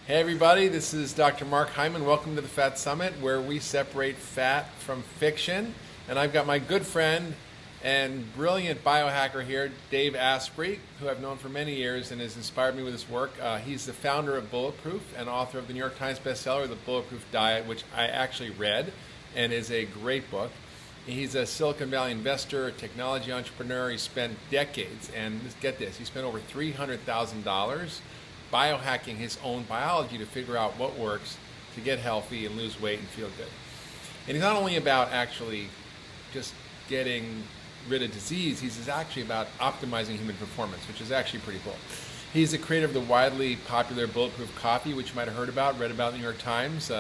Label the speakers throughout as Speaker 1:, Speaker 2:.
Speaker 1: Hey everybody, this is Dr. Mark Hyman. Welcome to the Fat Summit, where we separate fat from fiction. And I've got my good friend and brilliant biohacker here, Dave Asprey, who I've known for many years and has inspired me with his work. He's the founder of Bulletproof and author of the New York Times bestseller, The Bulletproof Diet, which I actually read and is a great book. He's a Silicon Valley investor, a technology entrepreneur. He spent decades, and get this, he spent over $300,000 biohacking his own biology to figure out what works to get healthy and lose weight and feel good. And he's not only about actually just getting rid of disease, he's actually about optimizing human performance, which is actually pretty cool. He's the creator of the widely popular Bulletproof Coffee, which you might have heard about, read about in the New York Times.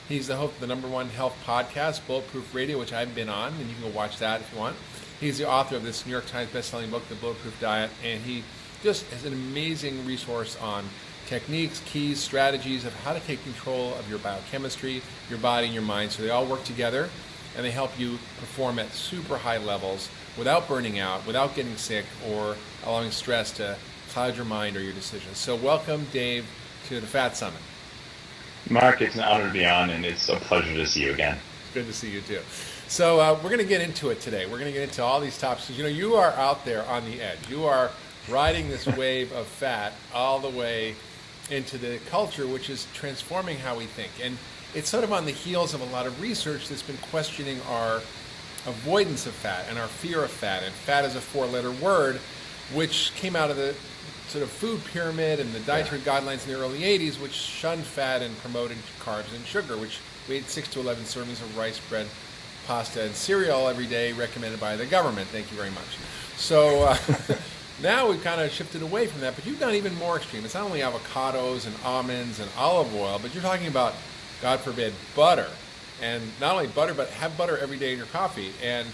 Speaker 1: He's the host of the #1 health podcast, Bulletproof Radio, which I've been on, and you can go watch that if you want. He's the author of this New York Times bestselling book, The Bulletproof Diet, and he just is an amazing resource on techniques, keys, strategies of how to take control of your biochemistry, your body, and your mind, so they all work together, and they help you perform at super high levels without burning out, without getting sick, or allowing stress to cloud your mind or your decisions. So welcome, Dave, to the Fat Summit.
Speaker 2: Mark, it's an honor to be on, and it's a pleasure to see you again.
Speaker 1: Good to see you too. So we're going to get into it today. We're going to get into all these topics. You know, you are out there on the edge. You are riding this wave of fat all the way into the culture, which is transforming how we think. And it's sort of on the heels of a lot of research that's been questioning our avoidance of fat and our fear of fat. And fat is a 4-letter word, which came out of the sort of food pyramid and the dietary guidelines in the early 80s, which shunned fat and promoted carbs and sugar, which we ate 6 to 11 servings of rice, bread, pasta, and cereal every day, recommended by the government. Thank you very much. So now we've kind of shifted away from that, but you've gone even more extreme. It's not only avocados and almonds and olive oil, but you're talking about, God forbid, butter. And not only butter, but have butter every day in your coffee, and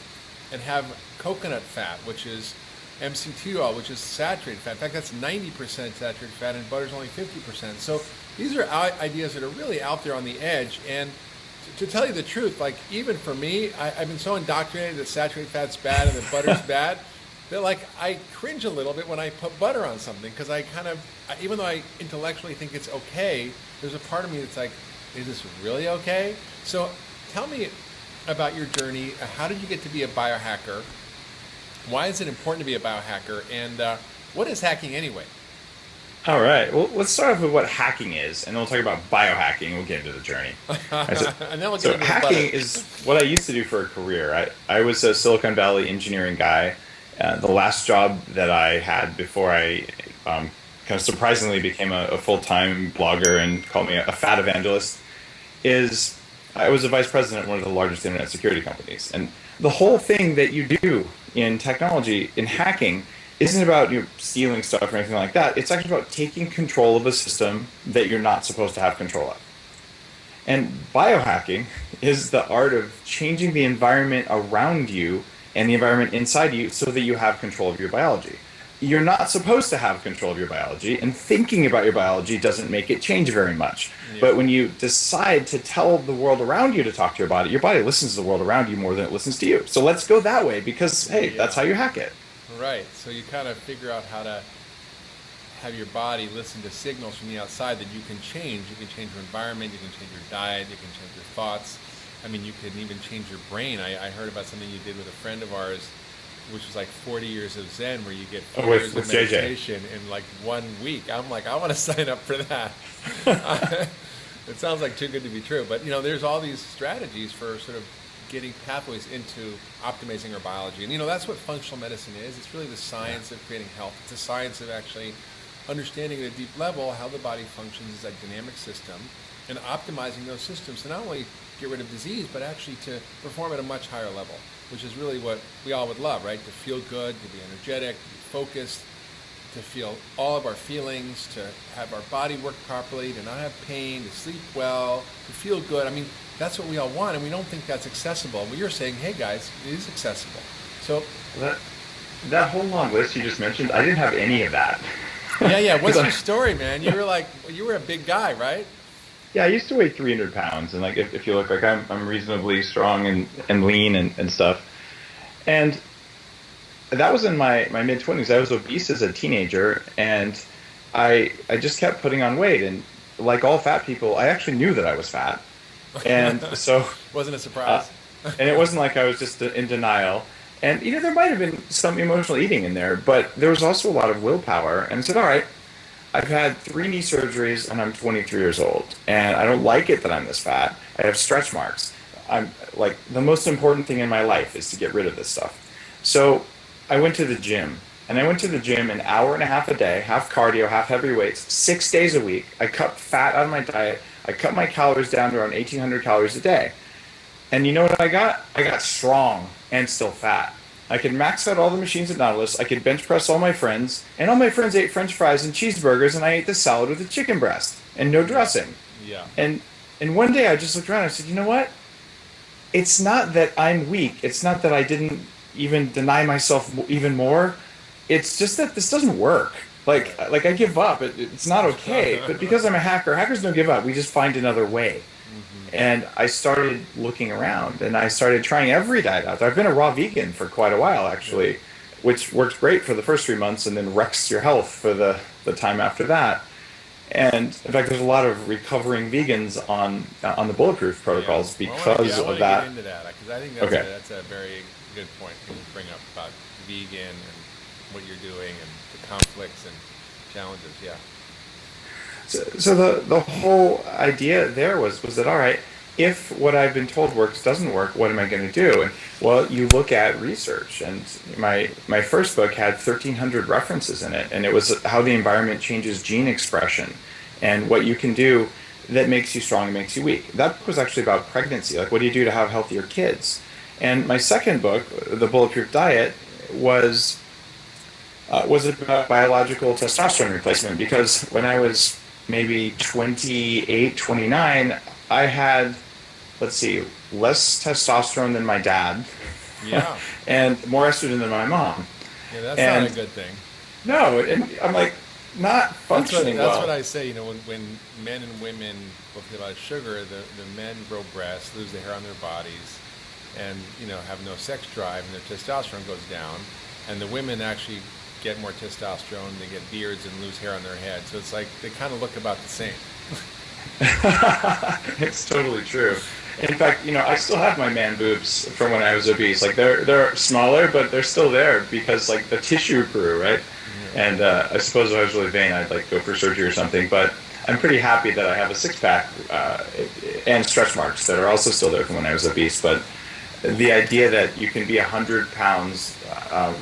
Speaker 1: have coconut fat, which is MCT oil, which is saturated fat. In fact, that's 90% saturated fat, and butter's only 50%. So these are ideas that are really out there on the edge. And to tell you the truth, like even for me, I've been so indoctrinated that saturated fat's bad and that butter's bad, that like I cringe a little bit when I put butter on something, because I kind of, even though I intellectually think it's okay, there's a part of me that's like, is this really okay? So tell me about your journey. How did you get to be a biohacker? Why is it important to be a biohacker? And what is hacking anyway?
Speaker 2: All right. Well, let's start off with what hacking is, and then we'll talk about biohacking. We'll get into the journey.
Speaker 1: And then we'll get
Speaker 2: so
Speaker 1: into
Speaker 2: hacking is what I used to do for a career. I was a Silicon Valley engineering guy. The last job that I had before I kind of surprisingly became a full-time blogger and called me a fat evangelist is I was a vice president at one of the largest internet security companies. And the whole thing that you do in technology, in hacking, isn't about stealing stuff or anything like that. It's actually about taking control of a system that you're not supposed to have control of. And biohacking is the art of changing the environment around you and the environment inside you so that you have control of your biology. You're not supposed to have control of your biology, and thinking about your biology doesn't make it change very much. Yeah. But when you decide to tell the world around you to talk to your body listens to the world around you more than it listens to you. So let's go that way, because, hey, that's how you hack it.
Speaker 1: Right. So you kind of figure out how to have your body listen to signals from the outside that you can change. You can change your environment, you can change your diet, you can change your thoughts. I mean, you can even change your brain. I heard about something you did with a friend of ours, which was like 40 years of Zen, where you get 4 years of meditation in like 1 week. I'm like, I want to sign up for that. It sounds like too good to be true. But, there's all these strategies for sort of getting pathways into optimizing our biology. And, that's what functional medicine is. It's really the science of creating health. It's a science of actually understanding at a deep level how the body functions as a dynamic system and optimizing those systems to not only get rid of disease, but actually to perform at a much higher level, which is really what we all would love, right? To feel good, to be energetic, to be focused, to feel all of our feelings, to have our body work properly, to not have pain, to sleep well, to feel good. I mean, that's what we all want, and we don't think that's accessible. But you're saying, hey guys, it is accessible. So
Speaker 2: that whole long list you just mentioned, I didn't have any of that.
Speaker 1: Yeah. What's your story, man? You were a big guy, right?
Speaker 2: Yeah, I used to weigh 300 pounds, and like if you look, like I'm reasonably strong and lean and stuff. And that was in my mid-20s. I was obese as a teenager, and I just kept putting on weight. And like all fat people, I actually knew that I was fat. And so
Speaker 1: wasn't a surprise.
Speaker 2: and it wasn't like I was just in denial. And there might have been some emotional eating in there, but there was also a lot of willpower. And I said, all right, I've had 3 knee surgeries and I'm 23 years old, and I don't like it that I'm this fat. I have stretch marks. I'm like, the most important thing in my life is to get rid of this stuff. So I went to the gym, and I went to the gym an hour and a half a day, half cardio, half heavy weights, 6 days a week. I cut fat out of my diet. I cut my calories down to around 1,800 calories a day. And you know what I got? I got strong and still fat. I could max out all the machines at Nautilus. I could bench press all my friends. And all my friends ate French fries and cheeseburgers, and I ate the salad with the chicken breast and no dressing.
Speaker 1: Yeah.
Speaker 2: And one day I just looked around and I said, you know what? It's not that I'm weak. It's not that I didn't even deny myself even more. It's just that this doesn't work. Like I give up. It's not okay. But because I'm a hacker, hackers don't give up. We just find another way. And I started looking around, and I started trying every diet out there. I've been a raw vegan for quite a while, actually, which works great for the first 3 months and then wrecks your health for the time after that. And in fact, there's a lot of recovering vegans on the bulletproof protocols because of that.
Speaker 1: Get into that, because I think that's a very good point to bring up about vegan and what you're doing and the conflicts and challenges. Yeah.
Speaker 2: So the whole idea there was that, all right, if what I've been told works doesn't work, what am I going to do? And well, you look at research, and my first book had 1,300 references in it, and it was how the environment changes gene expression and what you can do that makes you strong and makes you weak. That book was actually about pregnancy, like what do you do to have healthier kids? And my second book, The Bulletproof Diet, was about biological testosterone replacement, because when I was maybe 28, 29, I had, less testosterone than my dad.
Speaker 1: Yeah.
Speaker 2: And more estrogen than my mom.
Speaker 1: Yeah, that's not a good thing.
Speaker 2: No, and I'm like, not functioning well.
Speaker 1: That's what I say, when men and women both get a lot of sugar, the men grow breasts, lose the hair on their bodies, and, have no sex drive, and their testosterone goes down. And the women actually get more testosterone, they get beards and lose hair on their head. So it's like they kind of look about the same.
Speaker 2: It's totally true. In fact, I still have my man boobs from when I was obese. Like they're smaller, but they're still there because like the tissue grew, right? Mm-hmm. And I suppose if I was really vain, I'd go for surgery or something. But I'm pretty happy that I have a 6-pack and stretch marks that are also still there from when I was obese. But the idea that you can be 100 pounds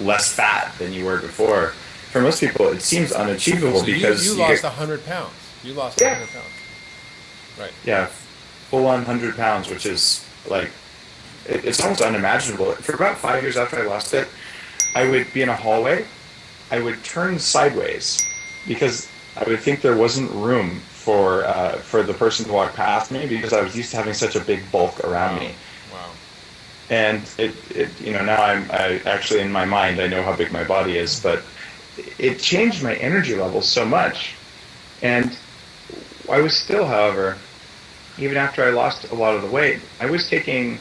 Speaker 2: less fat than you were before, for most people, it seems unachievable. So because
Speaker 1: you lost 100 pounds. You lost 100 pounds. Right.
Speaker 2: Yeah, full-on 100 pounds, which is it's almost unimaginable. For about 5 years after I lost it, I would be in a hallway. I would turn sideways because I would think there wasn't room for the person to walk past me because I was used to having such a big bulk around me.
Speaker 1: Wow.
Speaker 2: And now I actually in my mind I know how big my body is, but it changed my energy levels so much. And I was still, however, even after I lost a lot of the weight, I was taking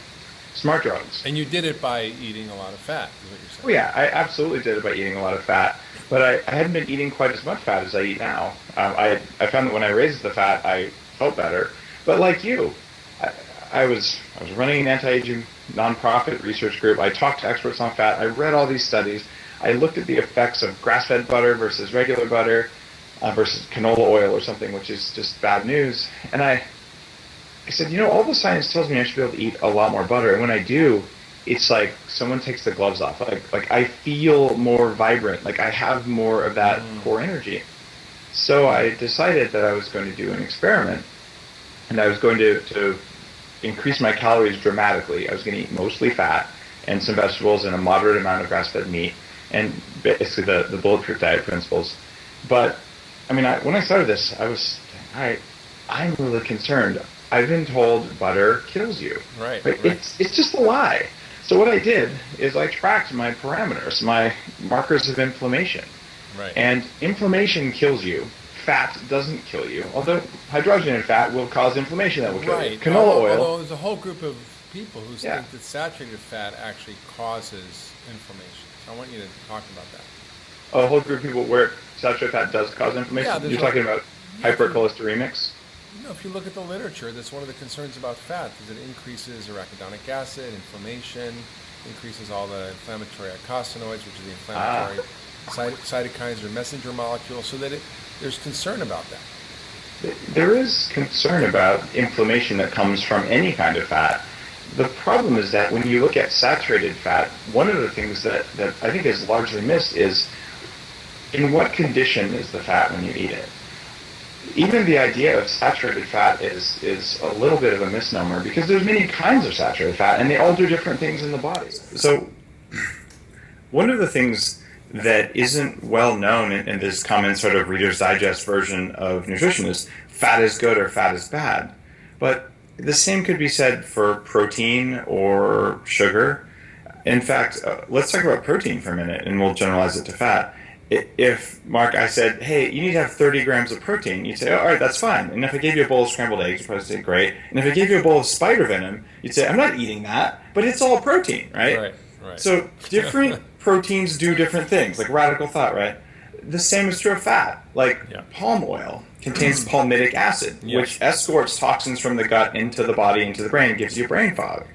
Speaker 2: smart drugs.
Speaker 1: And you did it by eating a lot of fat, is what you're saying.
Speaker 2: Oh yeah, I absolutely did it by eating a lot of fat. But I hadn't been eating quite as much fat as I eat now. I found that when I raised the fat, I felt better. But like you, I was running an anti-aging nonprofit research group. I talked to experts on fat. I read all these studies. I looked at the effects of grass-fed butter versus regular butter versus canola oil or something, which is just bad news. And I said, all the science tells me I should be able to eat a lot more butter. And when I do, it's like someone takes the gloves off. Like I feel more vibrant. Like I have more of that core energy. So I decided that I was going to do an experiment. And I was going to increase my calories dramatically. I was going to eat mostly fat and some vegetables and a moderate amount of grass-fed meat. And basically the bulletproof diet principles. But, when I started this, I was, all right, I'm really concerned. I've been told butter kills you.
Speaker 1: Right.
Speaker 2: It's just a lie. So what I did is I tracked my parameters, my markers of inflammation.
Speaker 1: Right.
Speaker 2: And inflammation kills you. Fat doesn't kill you. Although hydrogenated fat will cause inflammation that will kill you. Canola oil.
Speaker 1: Although there's a whole group of people who think that saturated fat actually causes inflammation. So I want you to talk about that.
Speaker 2: A whole group of people where saturated fat does cause inflammation?
Speaker 1: Yeah,
Speaker 2: you're talking about hypercholesteremics?
Speaker 1: if you look at the literature, that's one of the concerns about fat, is it increases arachidonic acid, inflammation, increases all the inflammatory eicosanoids, which is the inflammatory cytokines or messenger molecules, so that there's concern about that.
Speaker 2: There is concern about inflammation that comes from any kind of fat. The problem is that when you look at saturated fat, one of the things that I think is largely missed is in what condition is the fat when you eat it? Even the idea of saturated fat is a little bit of a misnomer because there's many kinds of saturated fat and they all do different things in the body. So one of the things that isn't well known in this common sort of Reader's Digest version of nutrition is fat is good or fat is bad. But the same could be said for protein or sugar. In fact, let's talk about protein for a minute and we'll generalize it to fat. If, Mark, I said, hey, you need to have 30 grams of protein, you'd say, oh, all right, that's fine. And if I gave you a bowl of scrambled eggs, you'd probably say, great. And if I gave you a bowl of spider venom, you'd say, I'm not eating that, but it's all protein, right?
Speaker 1: Right.
Speaker 2: So different proteins do different things, like radical thought, right? The same is true of fat. Like palm oil contains palmitic acid, which escorts toxins from the gut into the body, into the brain, gives you brain fog.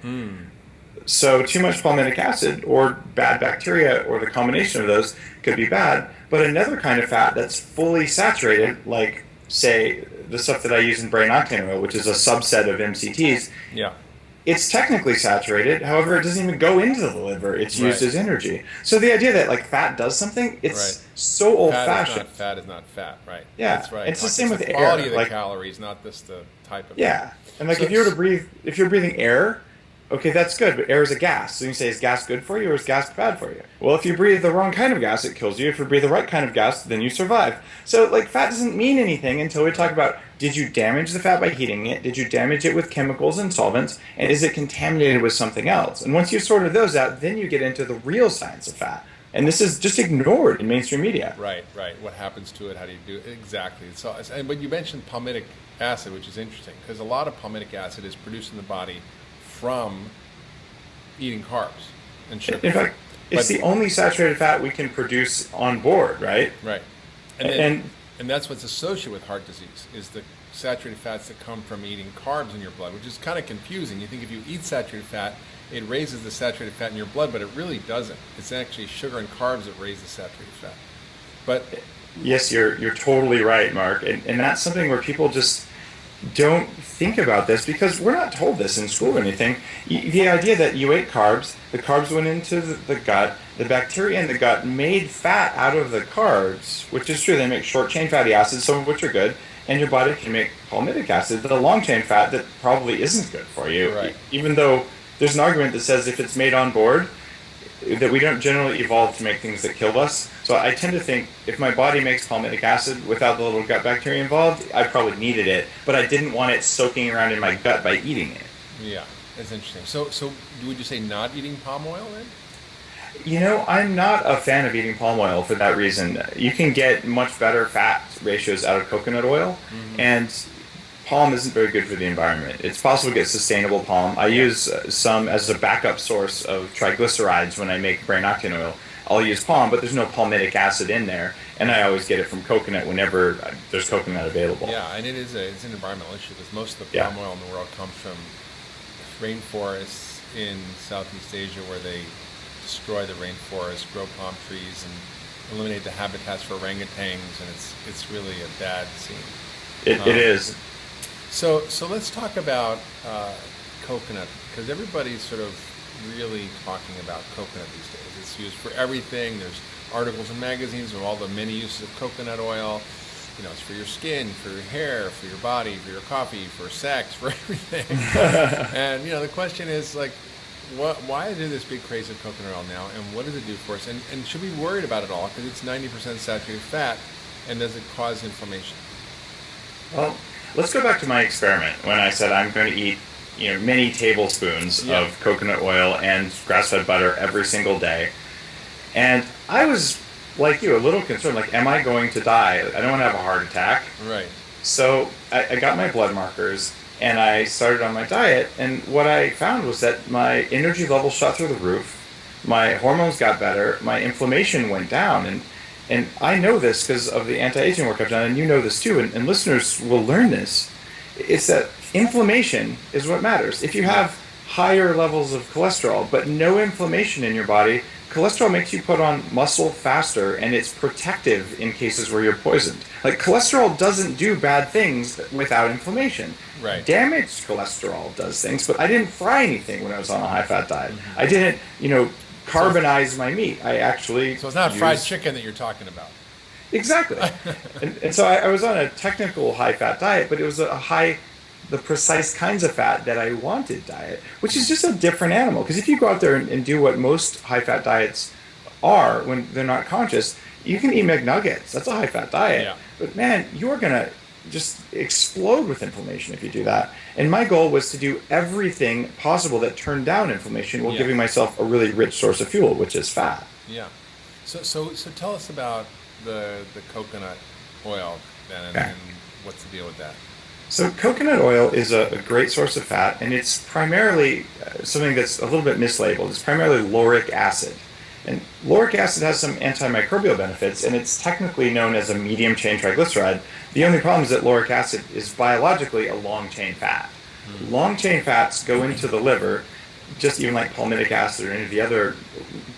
Speaker 2: So too much palmitic acid or bad bacteria or the combination of those could be bad. But another kind of fat that's fully saturated, like, say, the stuff that I use in brain octane oil, which is a subset of MCTs, it's technically saturated. However, it doesn't even go into the liver. It's used as energy. So the idea that, like, fat does something, it's so old-fashioned.
Speaker 1: Fat is not fat, right?
Speaker 2: Yeah,
Speaker 1: that's right.
Speaker 2: It's the same with
Speaker 1: the
Speaker 2: air.
Speaker 1: Quality of the calories, not just the type of.
Speaker 2: Yeah, and like if you're breathing air, okay, that's good, but air is a gas. So you can say, is gas good for you or is gas bad for you? Well, if you breathe the wrong kind of gas, it kills you. If you breathe the right kind of gas, then you survive. So, like, fat doesn't mean anything until we talk about, did you damage the fat by heating it? Did you damage it with chemicals and solvents? And is it contaminated with something else? And once you've sorted those out, then you get into the real science of fat. And this is just ignored in mainstream media.
Speaker 1: Right. What happens to it? How do you do it? Exactly. So, but you mentioned palmitic acid, which is interesting, because a lot of palmitic acid is produced in the body from eating carbs and sugar.
Speaker 2: In fact, it's the only saturated fat we can produce on board, right?
Speaker 1: Right. And that's what's associated with heart disease, is the saturated fats that come from eating carbs in your blood, which is kind of confusing. You think if you eat saturated fat, it raises the saturated fat in your blood, but it really doesn't. It's actually sugar and carbs that raise the saturated fat. But
Speaker 2: yes, you're totally right, Mark. And that's something where people just don't think about this because we're not told this in school or anything. The idea that you ate carbs, the carbs went into the gut, the bacteria in the gut made fat out of the carbs, which is true. They make short-chain fatty acids, some of which are good, and your body can make palmitic acid, the long-chain fat that probably isn't good for you.
Speaker 1: Right.
Speaker 2: Even though there's an argument that says if it's made on board, that we don't generally evolve to make things that kill us. So I tend to think if my body makes palmitic acid without the little gut bacteria involved, I probably needed it, but I didn't want it soaking around in my gut by eating it.
Speaker 1: Yeah, that's interesting. So would you say not eating palm oil then?
Speaker 2: You know, I'm not a fan of eating palm oil for that reason. You can get much better fat ratios out of coconut oil, and palm isn't very good for the environment. It's possible to get sustainable palm. I use some as a backup source of triglycerides when I make brain octane oil. I'll use palm, but there's no palmitic acid in there, and I always get it from coconut whenever there's coconut available.
Speaker 1: Yeah, and it's an environmental issue because most of the palm oil in the world comes from rainforests in Southeast Asia where they destroy the rainforest, grow palm trees, and eliminate the habitats for orangutans, and it's really a bad scene.
Speaker 2: It is.
Speaker 1: So let's talk about coconut, because everybody's sort of really talking about coconut these days. It's used for everything. There's articles in magazines of all the many uses of coconut oil. You know, it's for your skin, for your hair, for your body, for your coffee, for sex, for everything. And, you know, the question is, like, why is there this big craze of coconut oil now, and what does it do for us? And should we be worried about it all? Because it's 90% saturated fat, and does it cause inflammation?
Speaker 2: Well, let's go back to my experiment when I said I'm going to eat, you know, many tablespoons of coconut oil and grass-fed butter every single day. And I was, like you, a little concerned, like, am I going to die? I don't want to have a heart attack.
Speaker 1: Right.
Speaker 2: So I got my blood markers, and I started on my diet, and what I found was that my energy levels shot through the roof, my hormones got better, my inflammation went down, and I know this because of the anti-aging work I've done, and you know this too, and listeners will learn this. It's that inflammation is what matters. If you have higher levels of cholesterol but no inflammation in your body, cholesterol makes you put on muscle faster, and it's protective in cases where you're poisoned. Like, cholesterol doesn't do bad things without inflammation.
Speaker 1: Right.
Speaker 2: Damaged cholesterol does things, but I didn't fry anything when I was on a high-fat diet. Mm-hmm. I didn't, carbonize my meat. I actually
Speaker 1: So it's not fried chicken that you're talking about.
Speaker 2: Exactly. and so I was on a technical high-fat diet, but it was the precise kinds of fat that I wanted diet, which is just a different animal. Because if you go out there and do what most high-fat diets are when they're not conscious, you can eat McNuggets. That's a high-fat diet.
Speaker 1: Yeah.
Speaker 2: But man, you're going to just explode with inflammation if you do that. And my goal was to do everything possible that turned down inflammation while giving myself a really rich source of fuel, which is fat.
Speaker 1: Yeah. So tell us about the coconut oil then, and what's the deal with that?
Speaker 2: So coconut oil is a great source of fat, and it's primarily something that's a little bit mislabeled. It's primarily lauric acid. And lauric acid has some antimicrobial benefits, and it's technically known as a medium-chain triglyceride. The only problem is that lauric acid is biologically a long-chain fat. Long-chain fats go into the liver, just even like palmitic acid or any of the other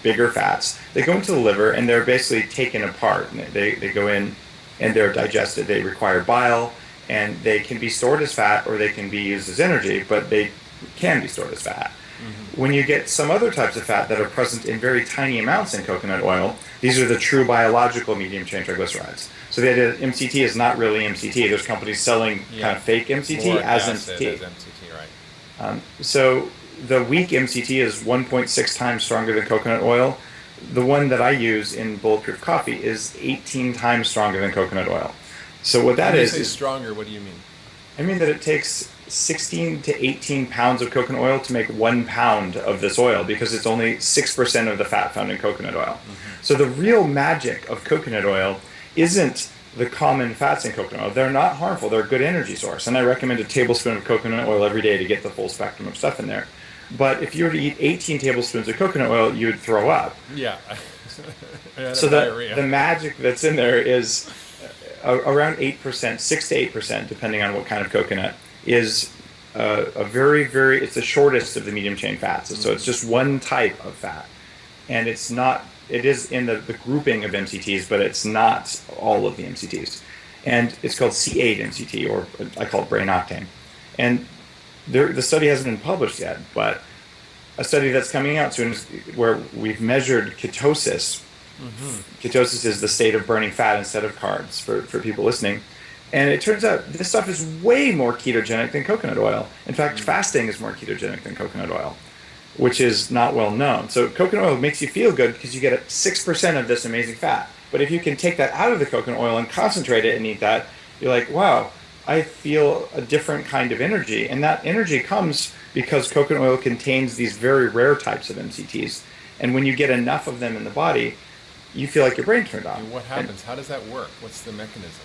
Speaker 2: bigger fats. They go into the liver, and they're basically taken apart. And they go in, and they're digested. They require bile, and they can be stored as fat, or they can be used as energy, but they can be stored as fat. When you get some other types of fat that are present in very tiny amounts in coconut oil, these are the true biological medium-chain triglycerides. So the idea that MCT is not really MCT. There's companies selling kind of fake MCT as MCT.
Speaker 1: As MCT, right.
Speaker 2: So the weak MCT is 1.6 times stronger than coconut oil. The one that I use in Bulletproof Coffee is 18 times stronger than coconut oil. So what that is...
Speaker 1: When you say stronger, what do you mean?
Speaker 2: I mean that it takes 16 to 18 pounds of coconut oil to make 1 pound of this oil, because it's only 6% of the fat found in coconut oil. So the real magic of coconut oil isn't the common fats in coconut oil. They're not harmful. They're a good energy source. And I recommend a tablespoon of coconut oil every day to get the full spectrum of stuff in there. But if you were to eat 18 tablespoons of coconut oil, you would throw up.
Speaker 1: Yeah.
Speaker 2: So the magic that's in there is around 8%, 6 to 8%, depending on what kind of coconut, is a very, very, it's the shortest of the medium chain fats. So it's just one type of fat. And it's not, it is in the grouping of MCTs, but it's not all of the MCTs. And it's called C8 MCT, or I call it brain octane. And the study hasn't been published yet, but a study that's coming out soon where we've measured ketosis. Ketosis is the state of burning fat instead of carbs for people listening. And it turns out this stuff is way more ketogenic than coconut oil. In fact, fasting is more ketogenic than coconut oil, which is not well known. So coconut oil makes you feel good because you get 6% of this amazing fat. But if you can take that out of the coconut oil and concentrate it and eat that, you're like, wow, I feel a different kind of energy. And that energy comes because coconut oil contains these very rare types of MCTs. And when you get enough of them in the body, you feel like your brain turned off.
Speaker 1: And what happens? How does that work? What's the mechanism?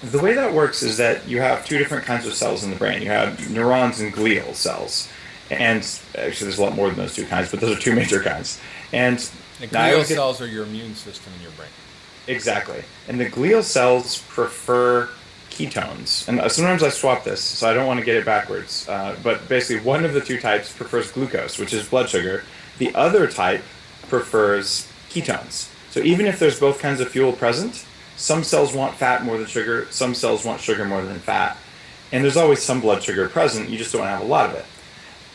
Speaker 2: The way that works is that you have two different kinds of cells in the brain. You have neurons and glial cells. And actually, there's a lot more than those two kinds, but those are two major kinds. And
Speaker 1: glial cells are your immune system in your brain.
Speaker 2: Exactly. And the glial cells prefer ketones. And sometimes I swap this, so I don't want to get it backwards. But basically, one of the two types prefers glucose, which is blood sugar. The other type prefers ketones. So even if there's both kinds of fuel present, some cells want fat more than sugar, some cells want sugar more than fat. And there's always some blood sugar present, you just don't have a lot of it.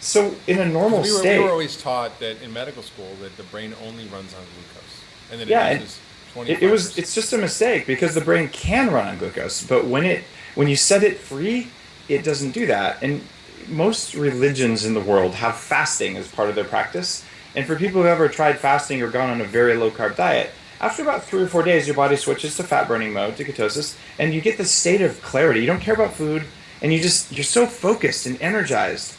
Speaker 2: So in a normal state...
Speaker 1: We were always taught that in medical school that the brain only runs on glucose. And that it uses 25%.
Speaker 2: It's just a mistake, because the brain can run on glucose, but when you set it free, it doesn't do that. And most religions in the world have fasting as part of their practice. And for people who have ever tried fasting or gone on a very low-carb diet, after about 3 or 4 days, your body switches to fat-burning mode, to ketosis, and you get this state of clarity. You don't care about food, and you're so focused and energized.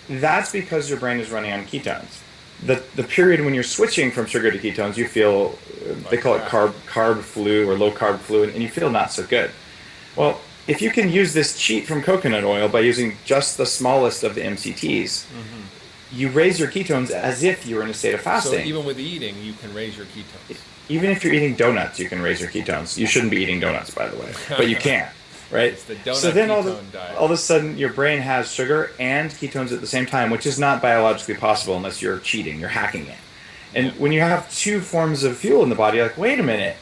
Speaker 2: That's because your brain is running on ketones. The period when you're switching from sugar to ketones, you feel, they call it carb flu or low-carb flu, and you feel not so good. Well, if you can use this cheat from coconut oil by using just the smallest of the MCTs, you raise your ketones as if you were in a state of fasting.
Speaker 1: So even with eating, you can raise your ketones.
Speaker 2: Even if you're eating donuts, you can raise your ketones. You shouldn't be eating donuts, by the way, but you can. right?
Speaker 1: It's the donut
Speaker 2: So then
Speaker 1: ketone diet.
Speaker 2: all of a sudden your brain has sugar and ketones at the same time, which is not biologically possible unless you're cheating, you're hacking it. And when you have two forms of fuel in the body, you're like, wait a minute,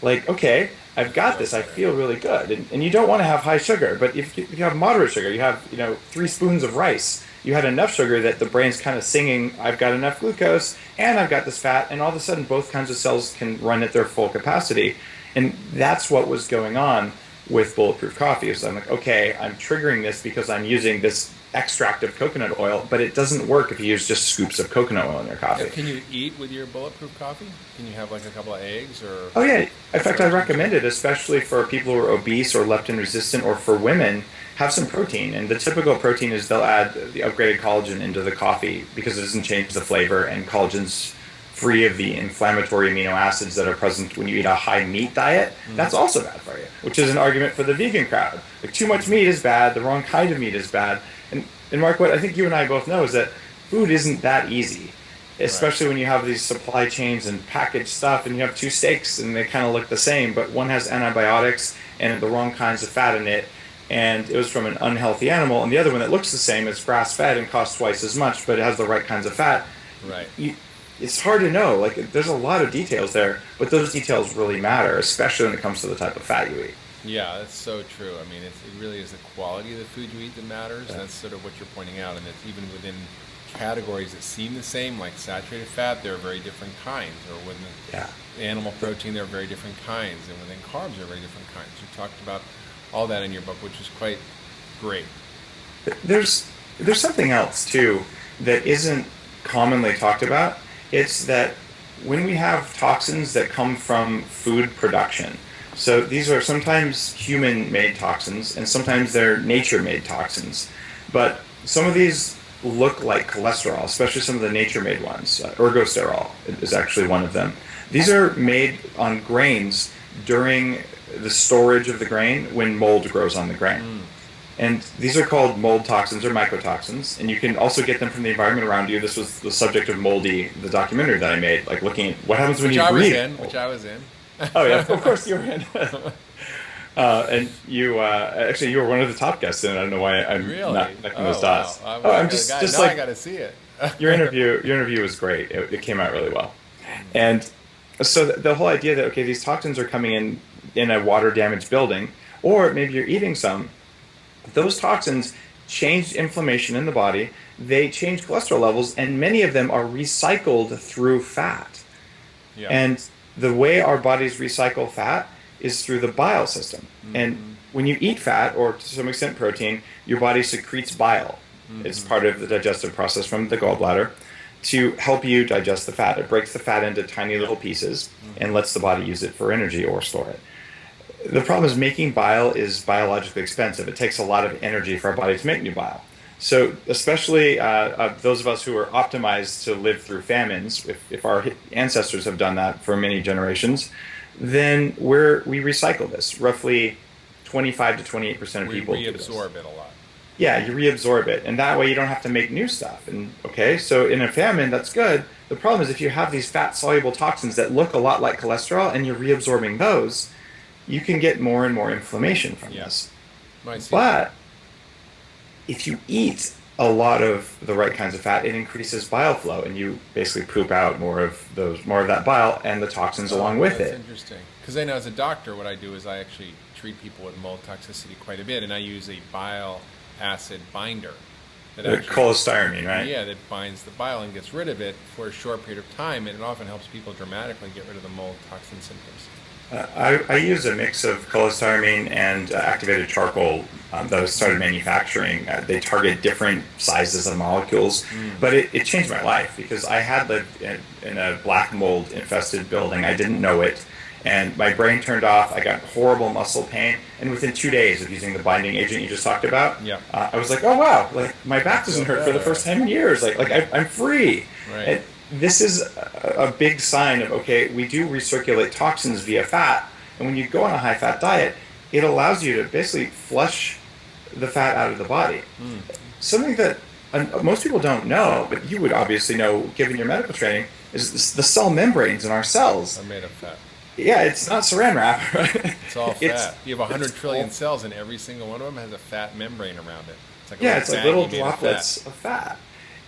Speaker 2: like, okay, I've got this, I feel really good. And you don't want to have high sugar, but if you have moderate sugar, you have, 3 spoons of rice, you had enough sugar that the brain's kind of singing, I've got enough glucose, and I've got this fat, and all of a sudden both kinds of cells can run at their full capacity. And that's what was going on with bulletproof coffee. So I'm like, okay, I'm triggering this because I'm using this extract of coconut oil, but it doesn't work if you use just scoops of coconut oil in your coffee.
Speaker 1: Can you eat with your bulletproof coffee? Can you have like a couple of eggs or?
Speaker 2: Oh yeah, in fact, I recommend it, especially for people who are obese or leptin resistant, or for women. Have some protein, and the typical protein is they'll add the upgraded collagen into the coffee because it doesn't change the flavor, and collagen's free of the inflammatory amino acids that are present when you eat a high meat diet. That's also bad for you, which is an argument for the vegan crowd. Like, too much meat is bad, the wrong kind of meat is bad. And Mark, what I think you and I both know is that food isn't that easy, especially when you have these supply chains and packaged stuff, and you have 2 steaks and they kind of look the same, but one has antibiotics and the wrong kinds of fat in it, and it was from an unhealthy animal, and the other one that looks the same is grass-fed and costs twice as much, but it has the right kinds of fat.
Speaker 1: Right.
Speaker 2: It's hard to know. Like, there's a lot of details there, but those details really matter, especially when it comes to the type of fat you eat.
Speaker 1: Yeah, that's so true. I mean, it really is the quality of the food you eat that matters. Yeah. That's sort of what you're pointing out, and it's even within categories that seem the same, like saturated fat, there are very different kinds, or within animal protein, there are very different kinds, and within carbs, there are very different kinds. You talked about all that in your book, which is quite great.
Speaker 2: There's something else too that isn't commonly talked about. It's that when we have toxins that come from food production, so these are sometimes human-made toxins, and sometimes they're nature-made toxins, but some of these look like cholesterol, especially some of the nature-made ones. Ergosterol is actually one of them. These are made on grains during the storage of the grain when mold grows on the grain. And these are called mold toxins or mycotoxins, and you can also get them from the environment around you. This was the subject of Moldy, the documentary that I made, like looking at what happens when you breathe.
Speaker 1: Which I was in.
Speaker 2: Oh yeah, of course you were in. And you actually you were one of the top guests, and I don't know why I'm not connecting those dots.
Speaker 1: Wow.
Speaker 2: I'm just like,
Speaker 1: I got to see it.
Speaker 2: your interview was great. It came out really well, and so the whole idea that okay, these toxins are coming in a water damaged building, or maybe you're eating some. Those toxins change inflammation in the body. They change cholesterol levels, and many of them are recycled through fat. Yeah. And the way our bodies recycle fat is through the bile system. And when you eat fat, or to some extent protein, your body secretes bile. It's part of the digestive process from the gallbladder to help you digest the fat. It breaks the fat into tiny little pieces and lets the body use it for energy or store it. The problem is making bile is biologically expensive. It takes a lot of energy for our body to make new bile. So especially those of us who are optimized to live through famines, if our ancestors have done that for many generations, then we recycle this. Roughly 25 to 28% of people do this.
Speaker 1: We reabsorb it a lot.
Speaker 2: Yeah, you reabsorb it, and that way you don't have to make new stuff. And okay, so in a famine, that's good. The problem is if you have these fat-soluble toxins that look a lot like cholesterol and you're reabsorbing those, you can get more and more inflammation from this. But if you eat a lot of the right kinds of fat, it increases bile flow, and you basically poop out more of that bile and the toxins along with it.
Speaker 1: That's interesting. Because I know as a doctor, what I do is I actually treat people with mold toxicity quite a bit, and I use a bile acid binder.
Speaker 2: Cholestyramine, right?
Speaker 1: Yeah, that binds the bile and gets rid of it for a short period of time, and it often helps people dramatically get rid of the mold toxin symptoms.
Speaker 2: I use a mix of cholestyramine and activated charcoal that I started manufacturing. They target different sizes of molecules, but it changed my life because I had lived in a black mold infested building. I didn't know it, and my brain turned off. I got horrible muscle pain, and within 2 days of using the binding agent you just talked about, I was like, oh wow, like my back doesn't hurt for the first time in years. Like I'm free.
Speaker 1: Right.
Speaker 2: This is a big sign of, okay, we do recirculate toxins via fat, and when you go on a high-fat diet, it allows you to basically flush the fat out of the body. Something that most people don't know, but you would obviously know given your medical training, is the cell membranes in our cells
Speaker 1: are made of fat.
Speaker 2: Yeah, it's not saran wrap, right?
Speaker 1: It's all
Speaker 2: It's
Speaker 1: fat. You have 100
Speaker 2: it's
Speaker 1: trillion
Speaker 2: all,
Speaker 1: cells, and every single one of them has a fat membrane around it. It's like a
Speaker 2: yeah,
Speaker 1: little
Speaker 2: it's like little
Speaker 1: baggie made of fat.
Speaker 2: droplets of fat.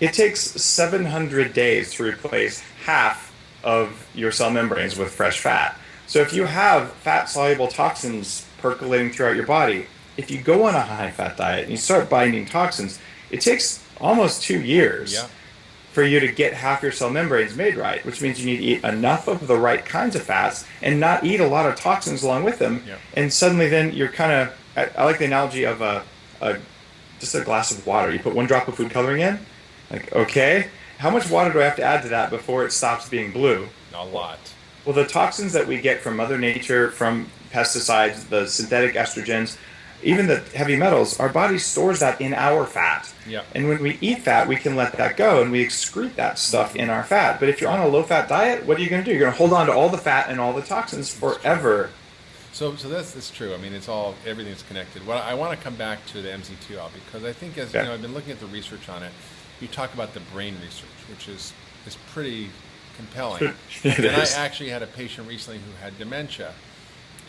Speaker 2: It takes 700 days to replace half of your cell membranes with fresh fat. So if you have fat-soluble toxins percolating throughout your body, if you go on a high-fat diet and you start binding toxins, it takes almost 2 years
Speaker 1: Yeah.
Speaker 2: for you to get half your cell membranes made right, which means you need to eat enough of the right kinds of fats and not eat a lot of toxins along with them.
Speaker 1: Yeah.
Speaker 2: And suddenly then you're kind of, I like the analogy of a just a glass of water. You put one drop of food coloring in, like, okay, how much water do I have to add to that before it stops being blue?
Speaker 1: A lot.
Speaker 2: Well, the toxins that we get from Mother Nature, from pesticides, the synthetic estrogens, even the heavy metals, our body stores that in our fat.
Speaker 1: Yeah.
Speaker 2: And when we eat fat, we can let that go and we excrete that stuff in our fat. But if you're on a low-fat diet, what are you going to do? You're going to hold on to all the fat and all the toxins forever.
Speaker 1: So that's true. I mean, it's all, everything's connected. What I want to come back to the MCT-oil, because I think, as you know, I've been looking at the research on it. You talk about the brain research, which is pretty compelling. And I actually had a patient recently who had dementia,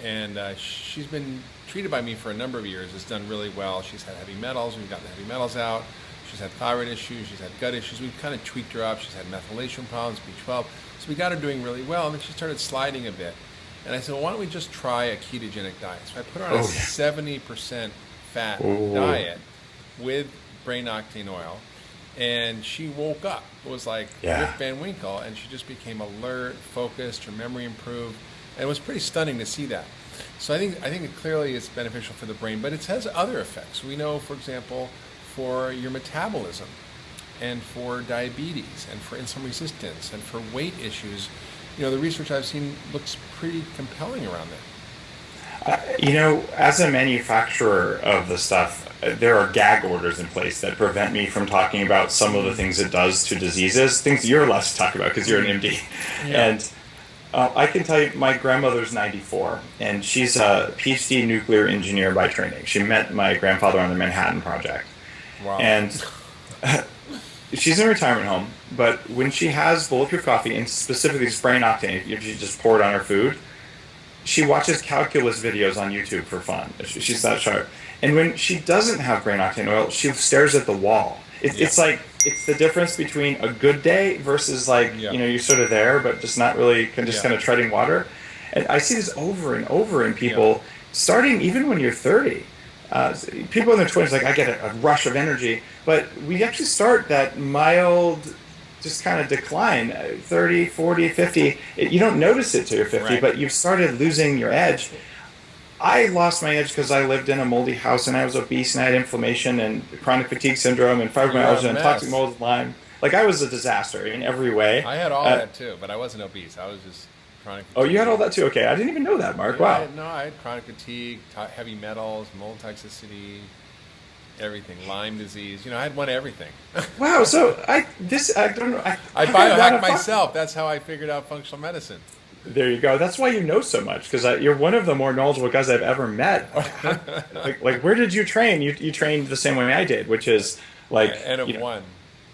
Speaker 1: and she's been treated by me for a number of years. It's done really well. She's had heavy metals. We've gotten the heavy metals out. She's had thyroid issues. She's had gut issues. We've kind of tweaked her up. She's had methylation problems, B12. So we got her doing really well, and then she started sliding a bit. And I said, well, why don't we just try a ketogenic diet? So I put her on a 70% fat diet with brain octane oil. And she woke up. It was like Rip Van Winkle, and she just became alert, focused, her memory improved. And it was pretty stunning to see that. So I think it clearly is beneficial for the brain, but it has other effects. We know, for example, for your metabolism, and for diabetes, and for insulin resistance, and for weight issues. You know, the research I've seen looks pretty compelling around that.
Speaker 2: You know, as a manufacturer of the stuff, there are gag orders in place that prevent me from talking about some of the things it does to diseases, things you're allowed to talk about because you're an MD.
Speaker 1: Yeah.
Speaker 2: And I can tell you, my grandmother's 94, and she's a PhD nuclear engineer by training. She met my grandfather on the Manhattan Project.
Speaker 1: Wow.
Speaker 2: And she's in a retirement home, but when she has bulletproof coffee, and specifically brain octane, if you just pour it on her food, she watches calculus videos on YouTube for fun. She's that sharp. And when she doesn't have brain octane oil, she stares at the wall. It's like, it's the difference between a good day versus like, you know, you're sort of there, but just not really, just kind of treading water. And I see this over and over in people, starting even when you're 30. People in their 20s, like, I get a rush of energy, but we actually start that mild, just kind of decline, 30, 40, 50. You don't notice it till you're 50, but you've started losing your edge. I lost my edge because I lived in a moldy house and I was obese and I had inflammation and chronic fatigue syndrome and fibromyalgia and toxic mold and Lyme. Like, I was a disaster in every way.
Speaker 1: I had all that too, but I wasn't obese. I was just chronic fatigue.
Speaker 2: Oh, you had all that too? Okay, I didn't even know that, Mark. Wow.
Speaker 1: I had chronic fatigue, heavy metals, mold toxicity, everything, Lyme disease. You know, I had one of everything.
Speaker 2: Wow. So I don't know.
Speaker 1: I biohacked myself. That's how I figured out functional medicine.
Speaker 2: There you go. That's why you know so much, because you're one of the more knowledgeable guys I've ever met. like, where did you train? You trained the same way I did, which is like
Speaker 1: N of one.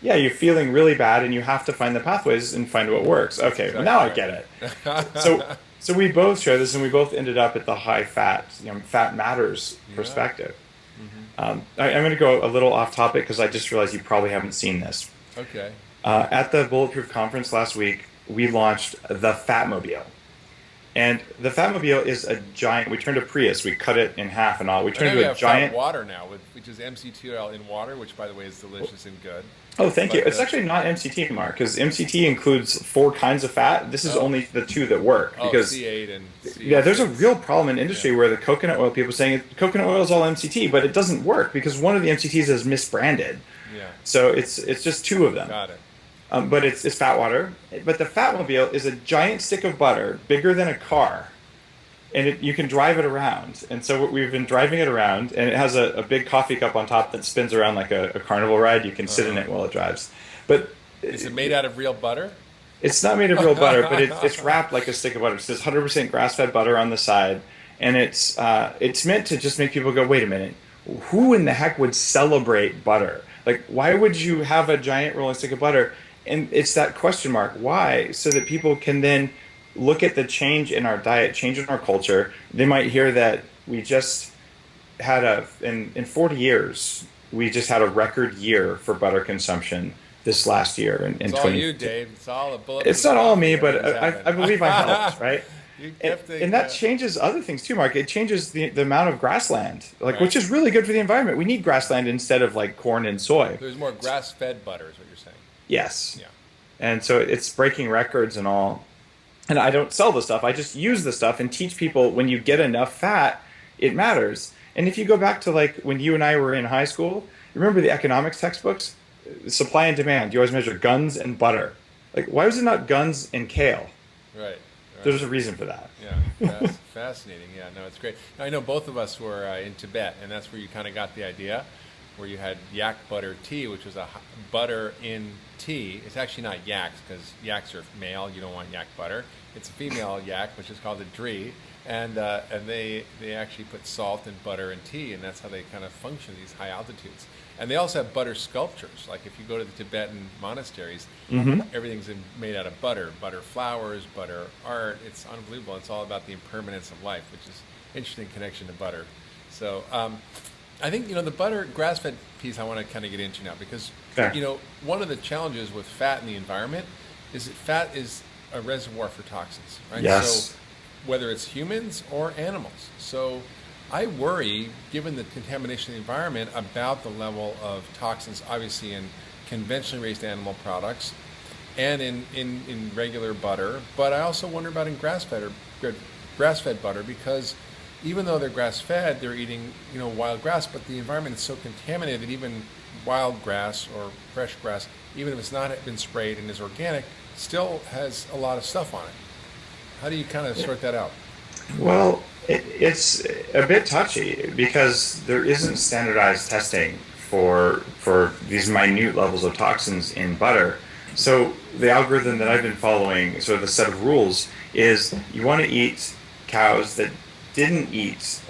Speaker 2: Yeah, you're feeling really bad, and you have to find the pathways and find what works. Okay, exactly. Well, now I get it. So we both share this, and we both ended up at the high fat, fat matters perspective. I'm going to go a little off topic because I just realized you probably haven't seen this.
Speaker 1: Okay.
Speaker 2: At the Bulletproof conference last week, we launched the Fatmobile. And the Fatmobile is a giant. We turned a Prius. We cut it in half and all. We turned it into a giant.
Speaker 1: Fat water now, which is MCT oil in water, which, by the way, is delicious and good.
Speaker 2: Oh, thank you. It's actually not MCT, Mark, because MCT includes 4 kinds of fat. This is only the 2 that work. Because
Speaker 1: C8 and C6.
Speaker 2: Yeah, there's a real problem in industry where the coconut oil people are saying coconut oil is all MCT, but it doesn't work because one of the MCTs is misbranded.
Speaker 1: Yeah.
Speaker 2: So it's just 2 of them.
Speaker 1: Got it.
Speaker 2: But it's fat water. But the Fatmobile is a giant stick of butter, bigger than a car, and you can drive it around. And so we've been driving it around, and it has a big coffee cup on top that spins around like a carnival ride. You can sit in it while it drives. But
Speaker 1: is it made out of real butter?
Speaker 2: It's not made of real butter, but it's wrapped like a stick of butter. It says 100% grass-fed butter on the side, and it's meant to just make people go, wait a minute, who in the heck would celebrate butter? Like, why would you have a giant rolling stick of butter? And it's that question mark, why? So that people can then look at the change in our diet, change in our culture, they might hear that we just had in 40 years, we just had a record year for butter consumption this last year in
Speaker 1: It's all
Speaker 2: 20.
Speaker 1: you, Dave. It's all the
Speaker 2: It's
Speaker 1: bulletproof
Speaker 2: not all
Speaker 1: coffee.
Speaker 2: me, but
Speaker 1: Everything's happened.
Speaker 2: I believe I helped, right?
Speaker 1: You
Speaker 2: And,
Speaker 1: kept the
Speaker 2: and that changes other things too, Mark. It changes the amount of grassland, like
Speaker 1: right.
Speaker 2: which is really good for the environment. We need grassland instead of like corn and soy.
Speaker 1: There's more grass-fed butter, is what you're saying.
Speaker 2: Yes.
Speaker 1: Yeah.
Speaker 2: And so it's breaking records and all. And I don't sell the stuff. I just use the stuff and teach people when you get enough fat, it matters. And if you go back to like when you and I were in high school, remember the economics textbooks? Supply and demand. You always measure guns and butter. Like, why was it not guns and kale?
Speaker 1: Right.
Speaker 2: There's a reason for that.
Speaker 1: Yeah, fascinating. Yeah, no, it's great. Now, I know both of us were in Tibet, and that's where you kind of got the idea, where you had yak butter tea, which was a butter in tea. It's actually not yaks, because yaks are male. You don't want yak butter. It's a female yak, which is called a dree, and they actually put salt and butter in tea, and that's how they kind of function at these high altitudes. And they also have butter sculptures. Like if you go to the Tibetan monasteries, everything's made out of butter flowers, butter art. It's unbelievable. It's all about the impermanence of life, which is an interesting connection to butter. So I think, the butter grass-fed piece I want to kind of get into now because, one of the challenges with fat in the environment is that fat is a reservoir for toxins, right?
Speaker 2: Yes.
Speaker 1: So whether it's humans or animals. So I worry, given the contamination of the environment, about the level of toxins, obviously in conventionally raised animal products and in regular butter. But I also wonder about in grass-fed butter because even though they're grass-fed, they're eating wild grass, but the environment is so contaminated that even wild grass or fresh grass, even if it's not been sprayed and is organic, still has a lot of stuff on it. How do you kind of sort that out?
Speaker 2: Well, it's a bit touchy because there isn't standardized testing for these minute levels of toxins in butter. So the algorithm that I've been following, sort of the set of rules, is you want to eat cows that didn't eat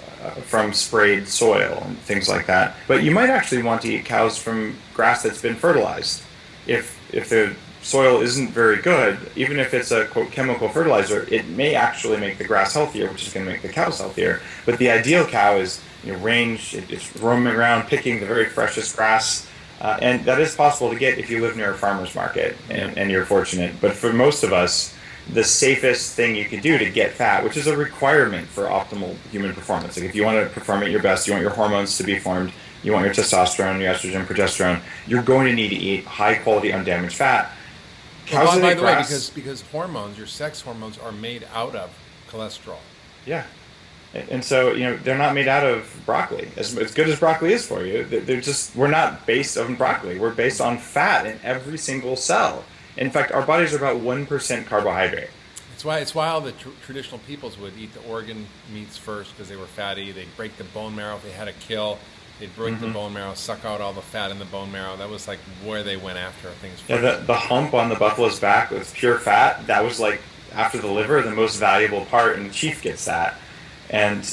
Speaker 2: from sprayed soil and things like that, but you might actually want to eat cows from grass that's been fertilized. If the soil isn't very good, even if it's a quote chemical fertilizer, it may actually make the grass healthier, which is going to make the cows healthier. But the ideal cow is range, it's roaming around picking the very freshest grass, and that is possible to get if you live near a farmer's market and you're fortunate. But for most of us, the safest thing you can do to get fat, which is a requirement for optimal human performance, like if you want to perform at your best, you want your hormones to be formed, you want your testosterone, your estrogen, progesterone, you're going to need to eat high quality undamaged fat.
Speaker 1: Well, by the way, because hormones, your sex hormones, are made out of cholesterol.
Speaker 2: Yeah. And so, they're not made out of broccoli. As good as broccoli is for you, we're not based on broccoli. We're based on fat in every single cell. In fact, our bodies are about 1% carbohydrate.
Speaker 1: It's why all the traditional peoples would eat the organ meats first because they were fatty. They'd break the bone marrow if they had a kill. They'd break the bone marrow, suck out all the fat in the bone marrow. That was like where they went after things first.
Speaker 2: Yeah, the hump on the buffalo's back with pure fat, that was like, after the liver, the most valuable part, and the chief gets that. And,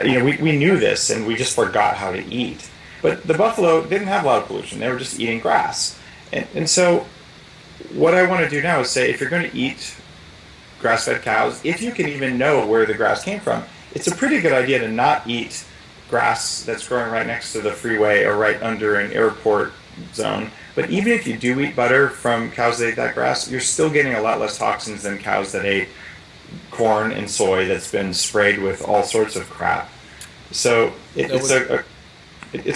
Speaker 2: we knew this, and we just forgot how to eat. But the buffalo didn't have a lot of pollution. They were just eating grass. And so what I want to do now is say, if you're going to eat grass-fed cows, if you can even know where the grass came from, it's a pretty good idea to not eat grass that's growing right next to the freeway or right under an airport zone. But even if you do eat butter from cows that ate that grass, you're still getting a lot less toxins than cows that ate corn and soy that's been sprayed with all sorts of crap. So it's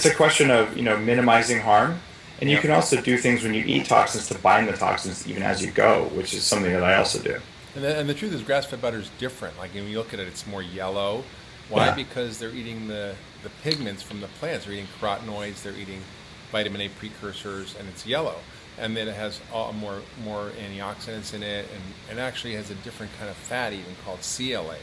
Speaker 2: a question of minimizing harm, and you can also do things when you eat toxins to bind the toxins even as you go, which is something that I also do.
Speaker 1: And the truth is, grass-fed butter is different. Like when you look at it, it's more yellow. Why?
Speaker 2: Yeah.
Speaker 1: Because they're eating the pigments from the plants. They're eating carotenoids. They're eating vitamin A precursors, and it's yellow. And then it has more antioxidants in it, and actually has a different kind of fat even called CLA,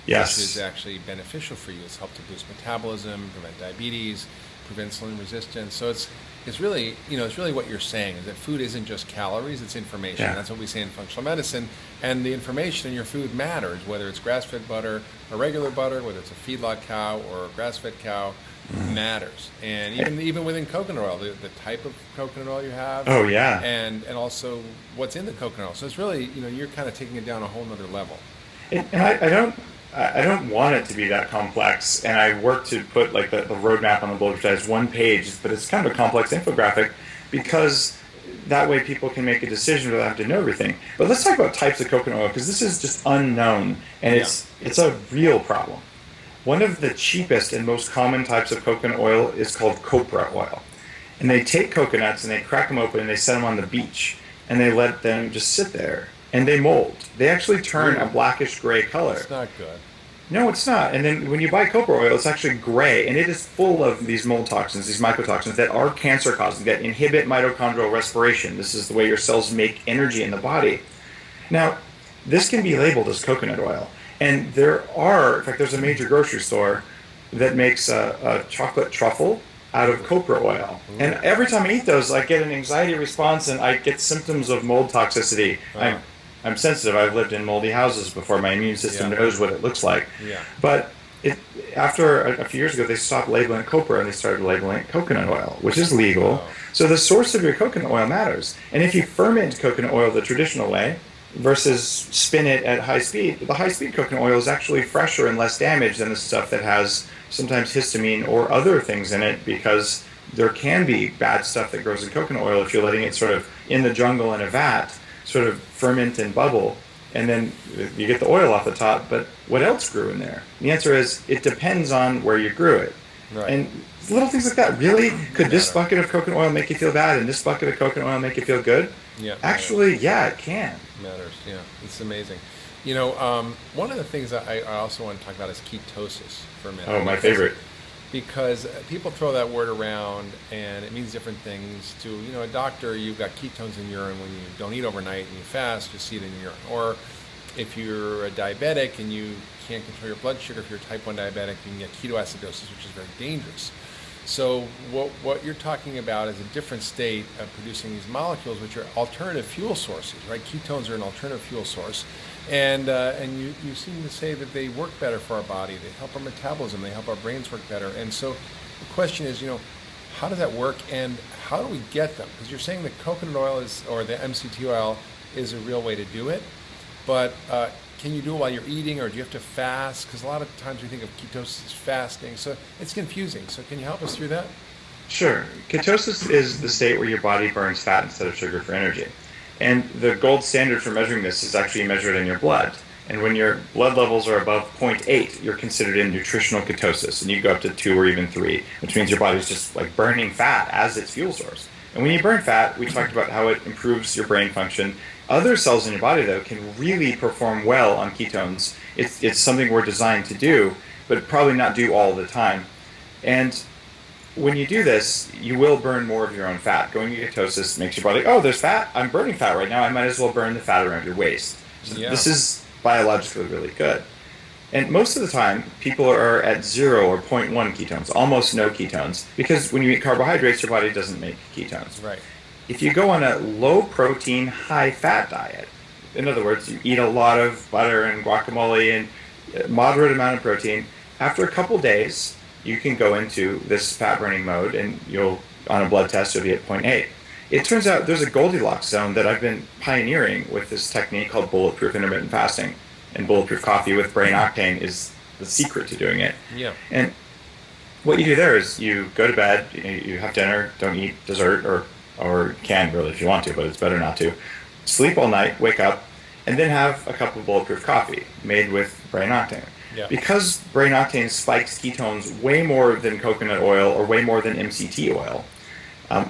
Speaker 2: Yes.
Speaker 1: which is actually beneficial for you. It's helped to boost metabolism, prevent diabetes, prevent insulin resistance. So it's really what you're saying is that food isn't just calories, it's information.
Speaker 2: Yeah.
Speaker 1: That's what we say in functional medicine. And the information in your food matters, whether it's grass-fed butter or regular butter, whether it's a feedlot cow or a grass-fed cow, matters. And even within coconut oil, the type of coconut oil you have.
Speaker 2: Oh, yeah.
Speaker 1: And also what's in the coconut oil. So it's really, you're kind of taking it down a whole nother level.
Speaker 2: And I don't want it to be that complex. And I work to put like the roadmap on the bulletin as one page, but it's kind of a complex infographic because that way people can make a decision without having to know everything. But let's talk about types of coconut oil because this is just unknown and it's a real problem. One of the cheapest and most common types of coconut oil is called copra oil. And they take coconuts and they crack them open and they set them on the beach and they let them just sit there and they mold. They actually turn a blackish gray color.
Speaker 1: It's not good.
Speaker 2: No, it's not. And then when you buy copra oil, it's actually gray, and it is full of these mold toxins, these mycotoxins that are cancer-causing, that inhibit mitochondrial respiration. This is the way your cells make energy in the body. Now, this can be labeled as coconut oil, and in fact, there's a major grocery store that makes a chocolate truffle out of copra oil. And every time I eat those, I get an anxiety response, and I get symptoms of mold toxicity. I'm sensitive. I've lived in moldy houses before. My immune system knows what it looks like.
Speaker 1: Yeah.
Speaker 2: But after a few years ago, they stopped labeling it copra and they started labeling it coconut oil, which is legal.
Speaker 1: Oh.
Speaker 2: So the source of your coconut oil matters. And if you ferment coconut oil the traditional way versus spin it at high speed, the high-speed coconut oil is actually fresher and less damaged than the stuff that has sometimes histamine or other things in it because there can be bad stuff that grows in coconut oil if you're letting it sort of in the jungle in a vat sort of ferment and bubble, and then you get the oil off the top, but what else grew in there? The answer is it depends on where you grew it.
Speaker 1: Right.
Speaker 2: And little things like that. Really? Could this bucket of coconut oil make you feel bad and this bucket of coconut oil make you feel good?
Speaker 1: Yeah.
Speaker 2: Actually, yeah, it can.
Speaker 1: Matters, yeah. It's amazing. You know, one of the things that I also want to talk about is ketosis for a minute.
Speaker 2: Oh, my favorite.
Speaker 1: Because people throw that word around and it means different things. To, you know, a doctor, you've got ketones in urine when you don't eat overnight and you fast, you see it in your urine. Or if you're a diabetic and you can't control your blood sugar, if you're type 1 diabetic, you can get ketoacidosis, which is very dangerous. So what you're talking about is a different state of producing these molecules, which are alternative fuel sources, right? Ketones are an alternative fuel source. And you seem to say that they work better for our body. They help our metabolism. They help our brains work better. And so the question is, you know, how does that work and how do we get them? Because you're saying that coconut oil or the MCT oil is a real way to do it. But can you do it while you're eating or do you have to fast? Because a lot of times we think of ketosis as fasting. So it's confusing. So can you help us through that?
Speaker 2: Sure. Ketosis is the state where your body burns fat instead of sugar for energy. And the gold standard for measuring this is actually measured in your blood. And when your blood levels are above 0.8, you're considered in nutritional ketosis. And you go up to 2 or even 3, which means your body's just like burning fat as its fuel source. And when you burn fat, we talked about how it improves your brain function. Other cells in your body, though, can really perform well on ketones. It's something we're designed to do, but probably not do all the time. And when you do this, you will burn more of your own fat. Going into ketosis makes your body, oh, there's fat. I'm burning fat right now. I might as well burn the fat around your waist. So this is biologically really good. And most of the time, people are at 0 or 0.1 ketones, almost no ketones, because when you eat carbohydrates, your body doesn't make ketones.
Speaker 1: Right.
Speaker 2: If you go on a low-protein, high-fat diet, in other words, you eat a lot of butter and guacamole and a moderate amount of protein, after a couple days, you can go into this fat-burning mode, and on a blood test, you'll be at 0.8. It turns out there's a Goldilocks zone that I've been pioneering with this technique called bulletproof intermittent fasting. And bulletproof coffee with brain octane is the secret to doing it.
Speaker 1: Yeah.
Speaker 2: And what you do there is you go to bed, you have dinner, don't eat dessert, or can really if you want to, but it's better not to. Sleep all night, wake up, and then have a cup of bulletproof coffee made with brain octane.
Speaker 1: Yeah.
Speaker 2: Because brain octane spikes ketones way more than coconut oil or way more than MCT oil,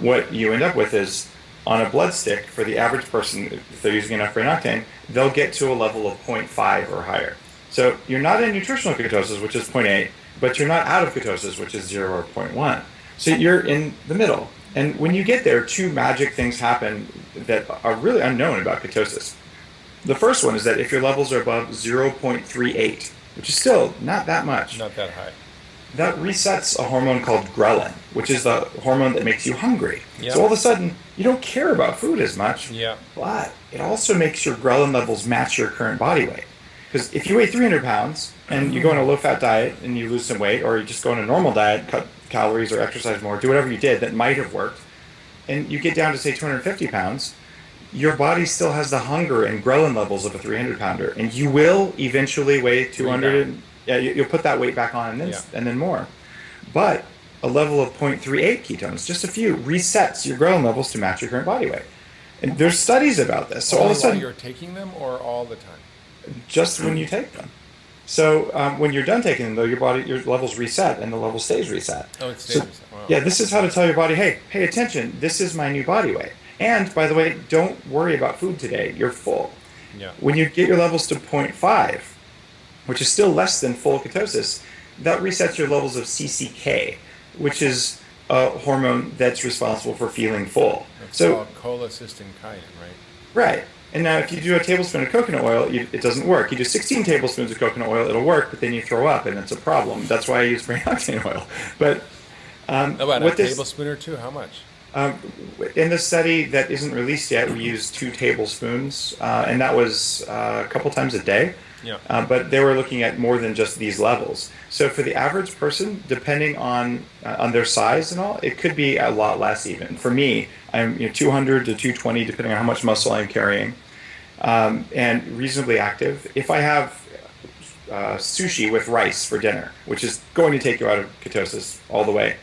Speaker 2: what you end up with is on a blood stick for the average person, if they're using enough brain octane, they'll get to a level of 0.5 or higher. So you're not in nutritional ketosis, which is 0.8, but you're not out of ketosis, which is 0 or 0.1. So you're in the middle. And when you get there, 2 magic things happen that are really unknown about ketosis. The first one is that if your levels are above 0.38, which is still not that much.
Speaker 1: Not that high.
Speaker 2: That resets a hormone called ghrelin, which is the hormone that makes you hungry. Yep. So all of a sudden, you don't care about food as much, but it also makes your ghrelin levels match your current body weight. Because if you weigh 300 pounds and you go on a low-fat diet and you lose some weight, or you just go on a normal diet, cut calories or exercise more, do whatever you did that might have worked, and you get down to, say, 250 pounds, your body still has the hunger and ghrelin levels of a 300-pounder, and you will eventually weigh 200. And, yeah, you'll put that weight back on, and then more. But a level of 0.38 ketones, just a few, resets your ghrelin levels to match your current body weight. And there's studies about this. So all of a sudden,
Speaker 1: you're taking them, or all the time?
Speaker 2: Just when you take them. So when you're done taking them, though, your levels reset, and the level stays reset.
Speaker 1: Oh, it stays reset. Wow.
Speaker 2: Yeah, this is how to tell your body, hey, pay attention. This is my new body weight. And by the way, don't worry about food today. You're full.
Speaker 1: Yeah.
Speaker 2: When you get your levels to 0.5, which is still less than full ketosis, that resets your levels of CCK, which is a hormone that's responsible for feeling full.
Speaker 1: It's called cholecystokinin, right?
Speaker 2: Right. And now if you do a tablespoon of coconut oil, it doesn't work. You do 16 tablespoons of coconut oil, it'll work, but then you throw up, and it's a problem. That's why I use brain octane oil. But
Speaker 1: about a tablespoon or two? How much?
Speaker 2: In the study that isn't released yet, we used 2 tablespoons, and that was a couple times a day.
Speaker 1: Yeah.
Speaker 2: But they were looking at more than just these levels. So for the average person, depending on their size and all, it could be a lot less even. For me, I'm 200 to 220, depending on how much muscle I'm carrying, and reasonably active. If I have sushi with rice for dinner, which is going to take you out of ketosis all the way,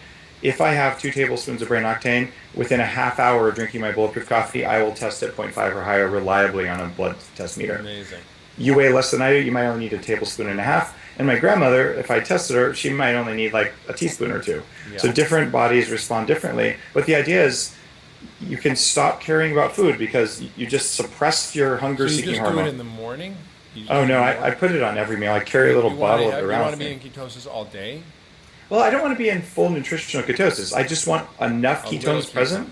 Speaker 2: if I have 2 tablespoons of brain octane, within a half hour of drinking my bulletproof coffee, I will test at 0.5 or higher reliably on a blood test meter.
Speaker 1: Amazing.
Speaker 2: You weigh less than I do, you might only need a tablespoon and a half. And my grandmother, if I tested her, she might only need like a teaspoon or 2. Yeah. So different bodies respond differently. But the idea is you can stop caring about food because you just suppressed your hunger-seeking hormone.
Speaker 1: So you just do it in the morning?
Speaker 2: Oh, no, I put it on every meal. I carry a little bottle of it around.
Speaker 1: You want to be in ketosis all day?
Speaker 2: Well, I don't want to be in full nutritional ketosis. I just want enough ketones present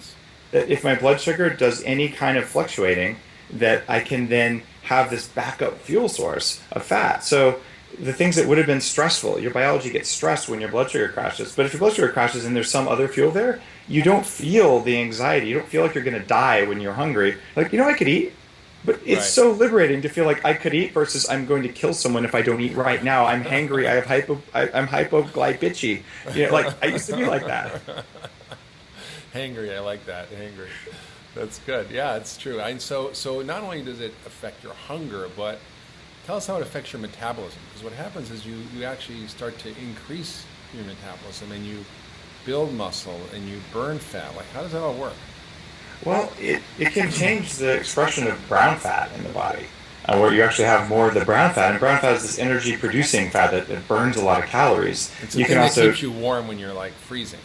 Speaker 2: that if my blood sugar does any kind of fluctuating, that I can then have this backup fuel source of fat. So the things that would have been stressful, your biology gets stressed when your blood sugar crashes. But if your blood sugar crashes and there's some other fuel there, you don't feel the anxiety. You don't feel like you're going to die when you're hungry. Like, I could eat. But it's so liberating to feel like I could eat versus I'm going to kill someone if I don't eat right now. I'm hangry. I'm hypoglycemic. Like I used to be like that.
Speaker 1: Hangry. I like that. Hangry. That's good. Yeah, it's true. And so not only does it affect your hunger, but tell us how it affects your metabolism. Because what happens is you actually start to increase your metabolism and you build muscle and you burn fat. Like, how does that all work?
Speaker 2: Well, it can change the expression of brown fat in the body, where you actually have more of the brown fat. And brown fat is this energy-producing fat that burns a lot of calories.
Speaker 1: It's the thing that keeps you warm when you're like freezing.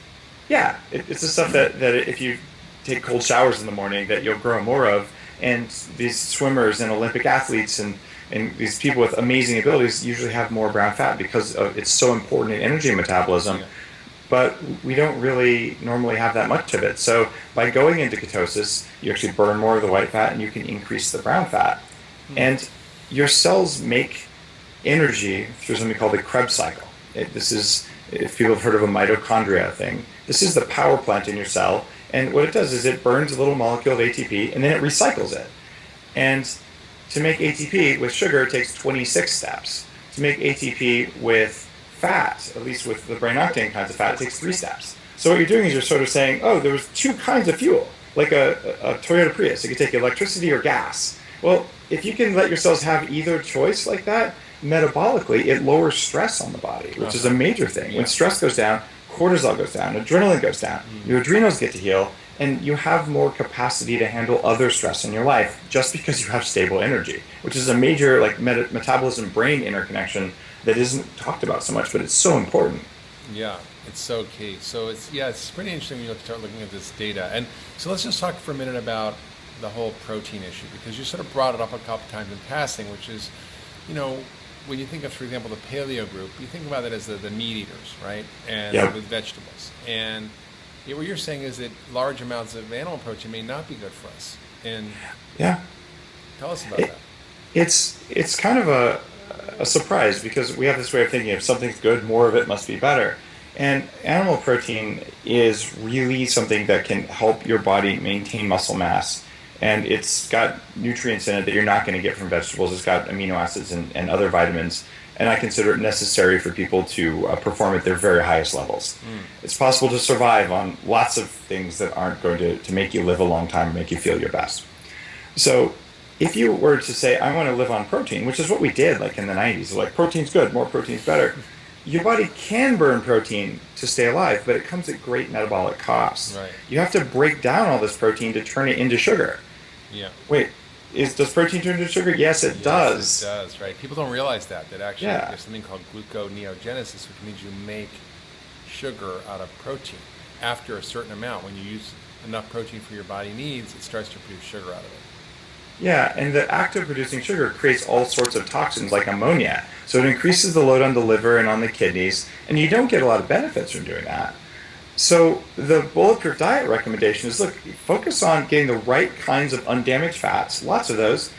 Speaker 2: Yeah, it's the stuff that if you take cold showers in the morning that you'll grow more of. And these swimmers and Olympic athletes and these people with amazing abilities usually have more brown fat because it's so important in energy metabolism. Yeah. But we don't really normally have that much of it. So by going into ketosis, you actually burn more of the white fat and you can increase the brown fat. And your cells make energy through something called the Krebs cycle. This is, if people have heard of a mitochondria thing, this is the power plant in your cell. And what it does is it burns a little molecule of ATP and then it recycles it. And to make ATP with sugar, it takes 26 steps. To make ATP with fat, at least with the brain octane kinds of fat, it takes 3 steps. So what you're doing is you're sort of saying, oh, there was 2 kinds of fuel, like a Toyota Prius. You could take electricity or gas. Well, if you can let your cells have either choice like that, metabolically, it lowers stress on the body, which is a major thing. Yeah. When stress goes down, cortisol goes down, adrenaline goes down, your adrenals get to heal, and you have more capacity to handle other stress in your life just because you have stable energy, which is a major metabolism-brain interconnection that isn't talked about so much, but it's so important.
Speaker 1: Yeah, it's so key. So it's pretty interesting when you start looking at this data. And so let's just talk for a minute about the whole protein issue, because you sort of brought it up a couple times in passing, which is, when you think of, for example, the paleo group, you think about it as the meat eaters, right? And with vegetables. And what you're saying is that large amounts of animal protein may not be good for us. And tell us about that.
Speaker 2: It's kind of a surprise, because we have this way of thinking if something's good, more of it must be better. And animal protein is really something that can help your body maintain muscle mass. And it's got nutrients in it that you're not going to get from vegetables. It's got amino acids and other vitamins. And I consider it necessary for people to perform at their very highest levels. It's possible to survive on lots of things that aren't going to make you live a long time or make you feel your best. So if you were to say, I want to live on protein, which is what we did like in the 90s, like protein's good, more protein's better. Your body can burn protein to stay alive, but it comes at great metabolic costs.
Speaker 1: Right.
Speaker 2: You have to break down all this protein to turn it into sugar.
Speaker 1: Yeah.
Speaker 2: Wait, does protein turn into sugar? Yes, it does.
Speaker 1: It does, right. People don't realize that actually
Speaker 2: Yeah.
Speaker 1: there's something called gluconeogenesis, which means you make sugar out of protein. After a certain amount, when you use enough protein for your body needs, it starts to produce sugar out of it.
Speaker 2: Yeah, and the act of producing sugar creates all sorts of toxins like ammonia. So it increases the load on the liver and on the kidneys, and you don't get a lot of benefits from doing that. So the bulletproof diet recommendation is, look, focus on getting the right kinds of undamaged fats, lots of those,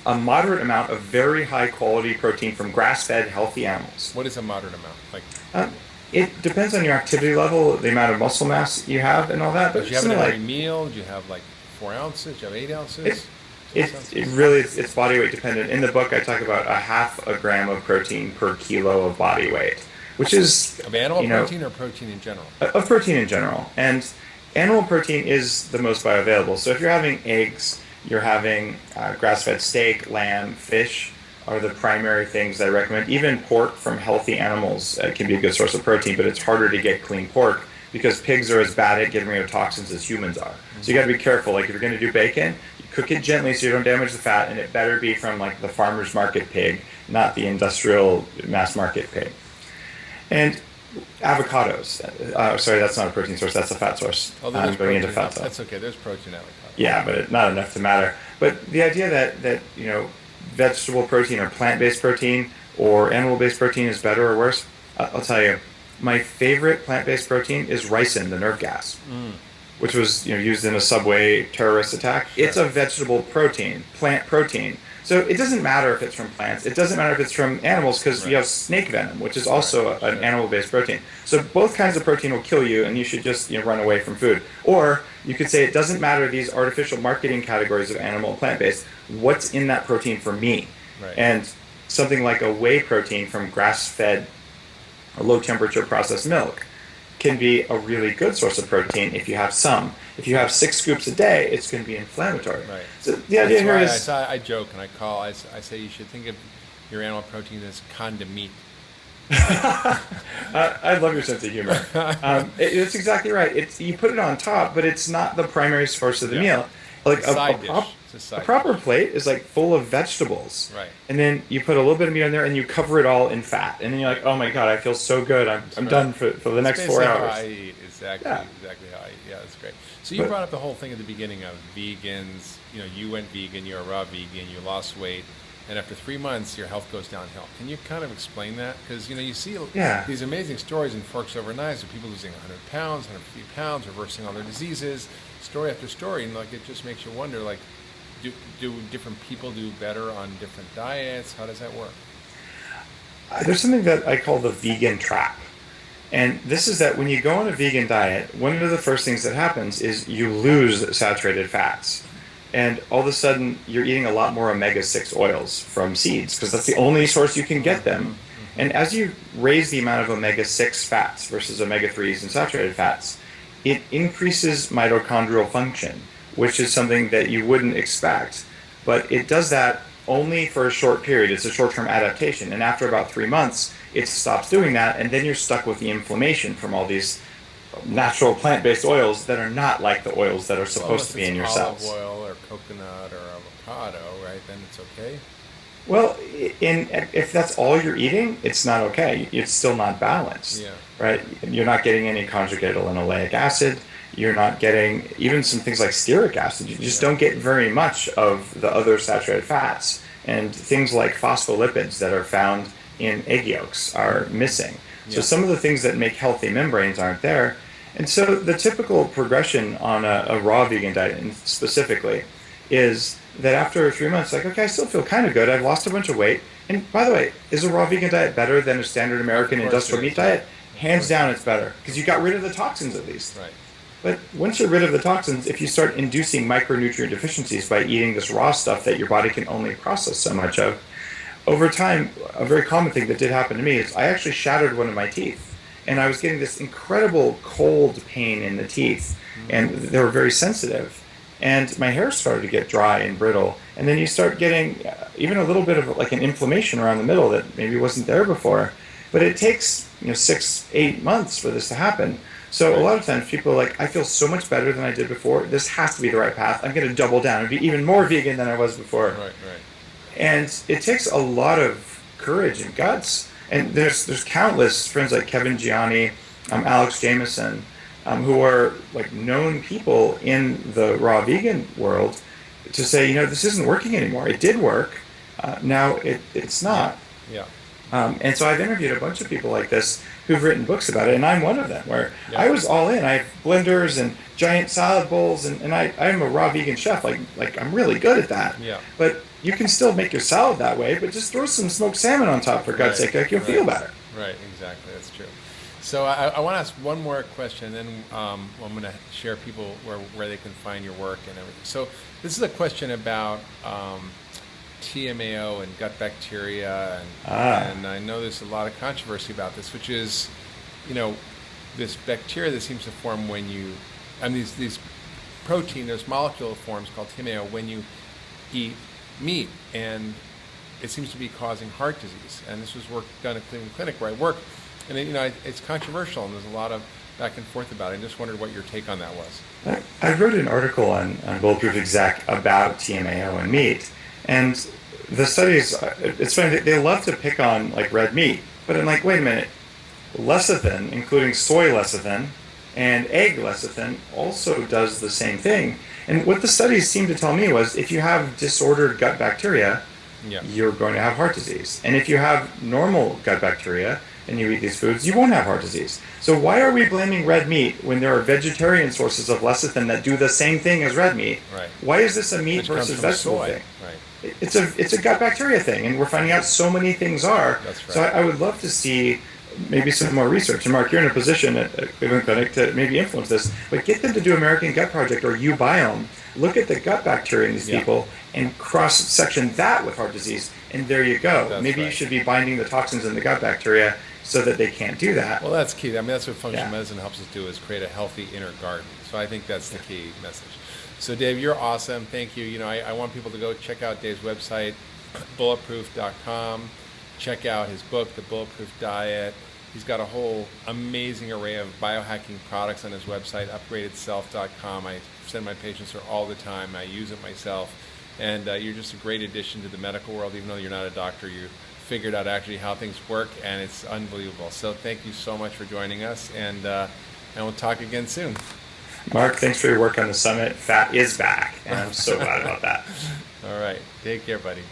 Speaker 2: a moderate amount of very high quality protein from grass-fed healthy animals.
Speaker 1: What is a moderate amount? Like,
Speaker 2: It depends on your activity level, the amount of muscle mass you have, and all that. But
Speaker 1: do you have it every meal? Do you have like 4 ounces? Do you have 8 ounces?
Speaker 2: It really it's body weight dependent. In the book, I talk about a half a gram of protein per kilo of body weight, which is
Speaker 1: of animal protein or protein in general?
Speaker 2: Of protein in general. And animal protein is the most bioavailable. So if you're having eggs, you're having grass-fed steak, lamb, fish are the primary things I recommend. Even pork from healthy animals can be a good source of protein, but it's harder to get clean pork because pigs are as bad at getting rid of toxins as humans are. So you got to be careful. Like if you're going to do bacon, you cook it gently so you don't damage the fat, and it better be from like the farmer's market pig, not the industrial mass market pig. And avocados. Sorry, that's not a protein source. That's a fat source.
Speaker 1: Oh,
Speaker 2: I'm going into fat.
Speaker 1: That's okay. There's protein avocado.
Speaker 2: Yeah, but not enough to matter. But the idea that vegetable protein or plant-based protein or animal-based protein is better or worse, I'll tell you. My favorite plant-based protein is ricin, the nerve gas, which was used in a subway terrorist attack.
Speaker 1: Sure.
Speaker 2: It's a vegetable protein, plant protein. So it doesn't matter if it's from plants. It doesn't matter if it's from animals because you have snake venom, which is also an animal-based protein. So both kinds of protein will kill you, and you should just run away from food. Or you could say it doesn't matter these artificial marketing categories of animal and plant-based. What's in that protein for me?
Speaker 1: Right.
Speaker 2: And something like a whey protein from grass-fed, low-temperature processed milk can be a really good source of protein if you have some. If you have 6 scoops a day, it's going to be inflammatory.
Speaker 1: Right.
Speaker 2: So the idea here is...
Speaker 1: I joke and I say you should think of your animal protein as condom meat.
Speaker 2: I love your sense of humor. It's exactly right. You put it on top, but it's not the primary source of the meal. Like a proper plate is like full of vegetables,
Speaker 1: right?
Speaker 2: And then you put a little bit of meat on there, and you cover it all in fat, and then you're like, oh my god, I feel so good. I'm done for the next 4 hours.
Speaker 1: How I eat. Exactly how I eat. Yeah, that's great. So you brought up the whole thing at the beginning of vegans. You went vegan. You're a raw vegan. You lost weight. And after 3 months, your health goes downhill. Can you kind of explain that? Because you see these amazing stories in Forks Over Knives of people losing 100 pounds, 150 pounds, reversing all their diseases, story after story, and it just makes you wonder, do different people do better on different diets? How does that work?
Speaker 2: There's something that I call the vegan trap. And this is that when you go on a vegan diet, one of the first things that happens is you lose saturated fats. And all of a sudden, you're eating a lot more omega-6 oils from seeds because that's the only source you can get them. And as you raise the amount of omega-6 fats versus omega-3s and saturated fats, it increases mitochondrial function, which is something that you wouldn't expect. But it does that only for a short period. It's a short-term adaptation. And after about 3 months, it stops doing that, and then you're stuck with the inflammation from all these natural plant-based oils that are not like the oils that are supposed to be in your cells.
Speaker 1: Olive oil or coconut or avocado, right? Then it's okay?
Speaker 2: Well, if that's all you're eating, it's not okay. It's still not balanced, right? You're not getting any conjugated linoleic acid. You're not getting even some things like stearic acid. You just don't get very much of the other saturated fats. And things like phospholipids that are found in egg yolks are missing. So some of the things that make healthy membranes aren't there. And so the typical progression on a raw vegan diet specifically is that after 3 months, okay, I still feel kind of good. I've lost a bunch of weight. And by the way, is a raw vegan diet better than a standard American industrial meat diet? Hands down, it's better because you got rid of the toxins at least.
Speaker 1: Right.
Speaker 2: But once you're rid of the toxins, if you start inducing micronutrient deficiencies by eating this raw stuff that your body can only process so much of, over time, a very common thing that did happen to me is I actually shattered one of my teeth. And I was getting this incredible cold pain in the teeth, and they were very sensitive. and my hair started to get dry and brittle. And then you start getting even a little bit of like an inflammation around the middle that maybe wasn't there before. But it takes 6-8 months for this to happen. So a lot of times people are like, I feel so much better than I did before. This has to be the right path. I'm going to double down and be even more vegan than I was before.
Speaker 1: Right.
Speaker 2: And it takes a lot of courage and guts. And there's countless friends like Kevin Gianni, Alex Jameson, who are like known people in the raw vegan world to say, this isn't working anymore. It did work. Now it's not.
Speaker 1: Yeah.
Speaker 2: And so I've interviewed a bunch of people like this who've written books about it, and I'm one of them, where I was all in. I have blenders and giant salad bowls, and I'm a raw vegan chef. Like I'm really good at that.
Speaker 1: Yeah.
Speaker 2: But you can still make your salad that way, but just throw some smoked salmon on top, for God's sake. Like, you'll feel better.
Speaker 1: Right, exactly. That's true. So I want to ask one more question, and then I'm going to share people where they can find your work and everything. So this is a question about TMAO and gut bacteria, and I know there's a lot of controversy about this, which is, this bacteria that seems to form when you, these protein, there's molecular forms called TMAO when you eat meat, and it seems to be causing heart disease. And this was work done at Cleveland Clinic where I work, and it's controversial, and there's a lot of back and forth about it. I just wondered what your take on that was.
Speaker 2: I wrote an article on Bulletproof Exec about TMAO and meat. And the studies, it's funny, they love to pick on like red meat, but I'm like, wait a minute, lecithin, including soy lecithin and egg lecithin, also does the same thing. And what the studies seemed to tell me was if you have disordered gut bacteria, you're going to have heart disease. And if you have normal gut bacteria and you eat these foods, you won't have heart disease. So why are we blaming red meat when there are vegetarian sources of lecithin that do the same thing as red meat?
Speaker 1: Right.
Speaker 2: Why is this a meat versus vegetable
Speaker 1: soy
Speaker 2: thing?
Speaker 1: Right.
Speaker 2: It's a gut bacteria thing, and we're finding out so many things are.
Speaker 1: That's right.
Speaker 2: So I would love to see maybe some more research. And Mark, you're in a position at Cleveland Clinic to maybe influence this, but get them to do American Gut Project or Biome. Look at the gut bacteria in these people and cross-section that with heart disease, and there you go.
Speaker 1: That's
Speaker 2: maybe
Speaker 1: right.
Speaker 2: You should be binding the toxins in the gut bacteria so that they can't do that.
Speaker 1: Well, that's key. That's what functional medicine helps us do, is create a healthy inner garden. So I think that's the key message. So Dave, you're awesome. Thank you. I want people to go check out Dave's website, bulletproof.com. Check out his book, The Bulletproof Diet. He's got a whole amazing array of biohacking products on his website, upgradedself.com. I send my patients there all the time. I use it myself. And you're just a great addition to the medical world. Even though you're not a doctor, you figured out actually how things work, and it's unbelievable. So thank you so much for joining us, and we'll talk again soon.
Speaker 2: Mark, thanks for your work on the summit. Fat is back, and I'm so glad about that.
Speaker 1: All right. Take care, buddy.